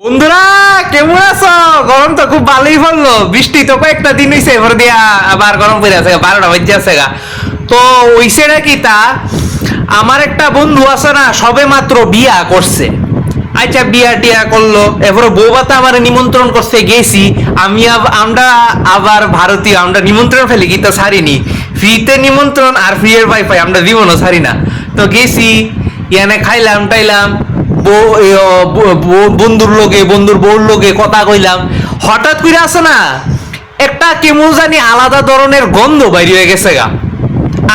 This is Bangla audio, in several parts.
বন্ধুরা কেমন আছো? গরম তো খুব ভালোই পড়লো, বৃষ্টি তো কয়েকটা দিন হইছে, এবার দিয়া আবার গরম পড়ে আছে, 12টা বাজে আছে গা। তো হইছে নাকি তা, আমার একটা বন্ধু আছে না, সবে মাত্র বিয়া করছে। আচ্ছা বিয়া টিয়া করলো, এরপরে বউ ভাতা আমার নিমন্ত্রণ করছে, গেছি। আমরা আবার ভারতীয়, আমরা নিমন্ত্রণ ফেলি কি তা ছাড়িনি, ফ্রিতে নিমন্ত্রণ আর ফ্রি এর ওয়াইফাই আমরা জীবনও ছাড়ি না। তো গেছি, ইয়ানে খাইলাম টাইলাম, বন্ধুর লোকে, বন্ধুর বউর লোকে কথা কইলাম। হঠাৎ করে আছে না, একটা কেমন জানি আলাদা ধরনের গন্ধ বাইরে হয়ে গেছে গা।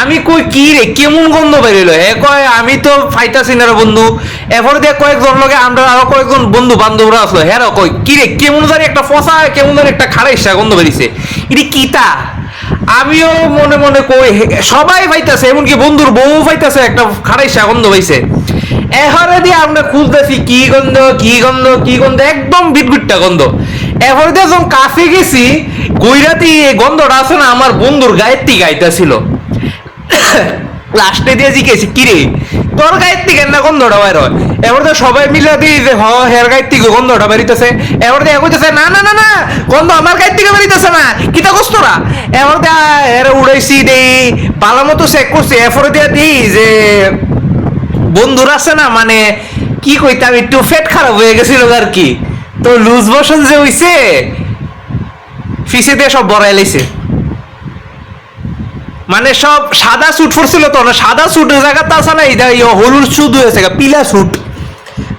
আমি কই কি রে, কেমন গন্ধ বেরিয়েলো? হে কয় আমি তো ফাইটাছি না রে বন্ধু। এরপর দিয়ে কয়েকজন লোকে, আমরা আরো কয়েকজন বন্ধু বান্ধবরা আসলো, হ্যাঁ কই কি রে, কেমন জানি একটা ফসা, কেমন জানি একটা খারাইসা গন্ধ বেরিয়েছে, এটি কিতা? আমিও মনে মনে কই সবাই পাইতাছে, এমনকি বন্ধুর বউ পাইতাছে একটা খারাইসা গন্ধ পাইছে। এহরে দিয়ে আমরা খুঁজতেছি কি গন্ধ কি গন্ধ কি গন্ধ, একদম বিটবিটটা গন্ধ। এরপরে দিয়ে যখন কাছে গেছি, গইরাতি এই গন্ধটা আছে না, আমার বন্ধুর গায়ের থেকে আইতাছিল। লাস্টে দিয়ে জিজ্ঞেস কিরে তোর গায়ের থেকে না গন্ধটা বাইর হয়? এবার তো সবাই মিলে দিই যে হ হের গায়ের থেকে গন্ধটা বেরিতেছে। এবার দিয়ে কইতেছে না না না না, গন্ধ আমার গায়ের থেকে বেরিতেছে না, কিতা কষ্ট তোরা? এবার দিয়ে এর উড়াইছি দেই, ভালো মতো চেক করছি। এরপরে দিয়ে দিই যে বন্ধুর আছে না, মানে কি কইতাম, একটু ফেট খারাপ হয়ে গেছিল আর কি। তো লুজ মোশন যে হইছে, ফিসে দিয়ে সব বড়াই লাইছে। মানে সব সাদা স্যুট পরছিল তো না, সাদা স্যুটের জায়গাতে আছে না, এটা হলুদ স্যুট হয়েছে, পিলা স্যুট।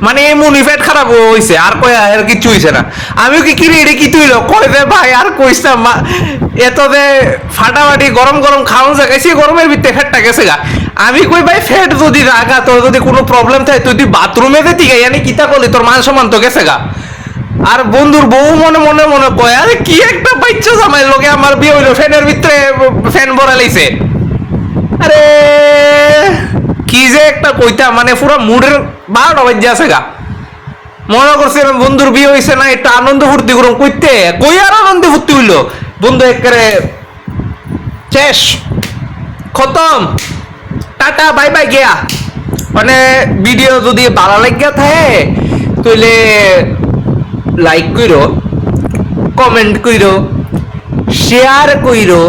মানে এমন ইফেক্ট খারাপ হয়েছে, আর কই আর কিছু হইছে না। আমিও কি কিরে এটা কি তুইল কই দে ভাই, আর কইতাম এত যে ফাটাফাটি গরম গরম খাওয়ান জায়গাইছি, গরমের ভিতরে ফেটটা গেছে গা। আমি কই ভাই ফেট যদি রাখা, তোর যদি কোনো প্রবলেম থাকে তুই বাথরুমে যেতে গা, ইয়ানি কিতা করলি, তোর মান সম্মান তো গেছে গা। আর বন্ধুর বউ মনে মনে মনে কয় আরে কি একটা বাচ্চা জামাই লোকে আমার বিয়ে হইলো, ফ্যানের ভিতরে ফ্যান ভরা লাইছে। আরে কি যে একটা কইতা, মানে পুরো মুডের 12টা বাজে আছে গা। মনে করছিলাম বন্ধুর বিয়ে হইছে না, একটু আনন্দ ফুর্তি করুন, কইতে কই আর আনন্দ ফুর্তি হইলো, বন্ধু একেবারে শেষ, খতম, টাটা বাই বাই গিয়া। মানে ভিডিও যদি ভালো লাগিয়া থাকে তাহলে লাইক কইরো, কমেন্ট কইরো, শেয়ার কইরো,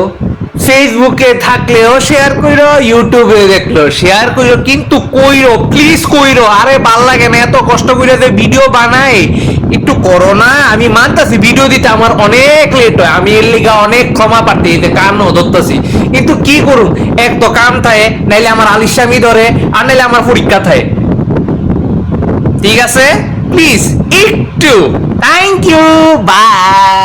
ফেসবুকে থাকলেও শেয়ার কইরো, ইউটিউবে দেখলেও শেয়ার কইরো, কিন্তু কইরো প্লিজ কইরো। আরে ভাল লাগে না এত কষ্ট করে যে ভিডিও বানাই, একটু করো না। আমি মানতাছি ভিডিও দিতে আমার অনেক লেট হয়, আমি এর লিগা অনেক ক্ষমা পাচ্ছি, যে কামও ধরতেছি, কিন্তু কি করুন, এক তো কাম থাকে, নাইলে আমার আলিস্বামি ধরে, আর নাইলে আমার পরীক্ষা থাকে। ঠিক আছে, প্লিজ একটু, থ্যাংক ইউ, বাই।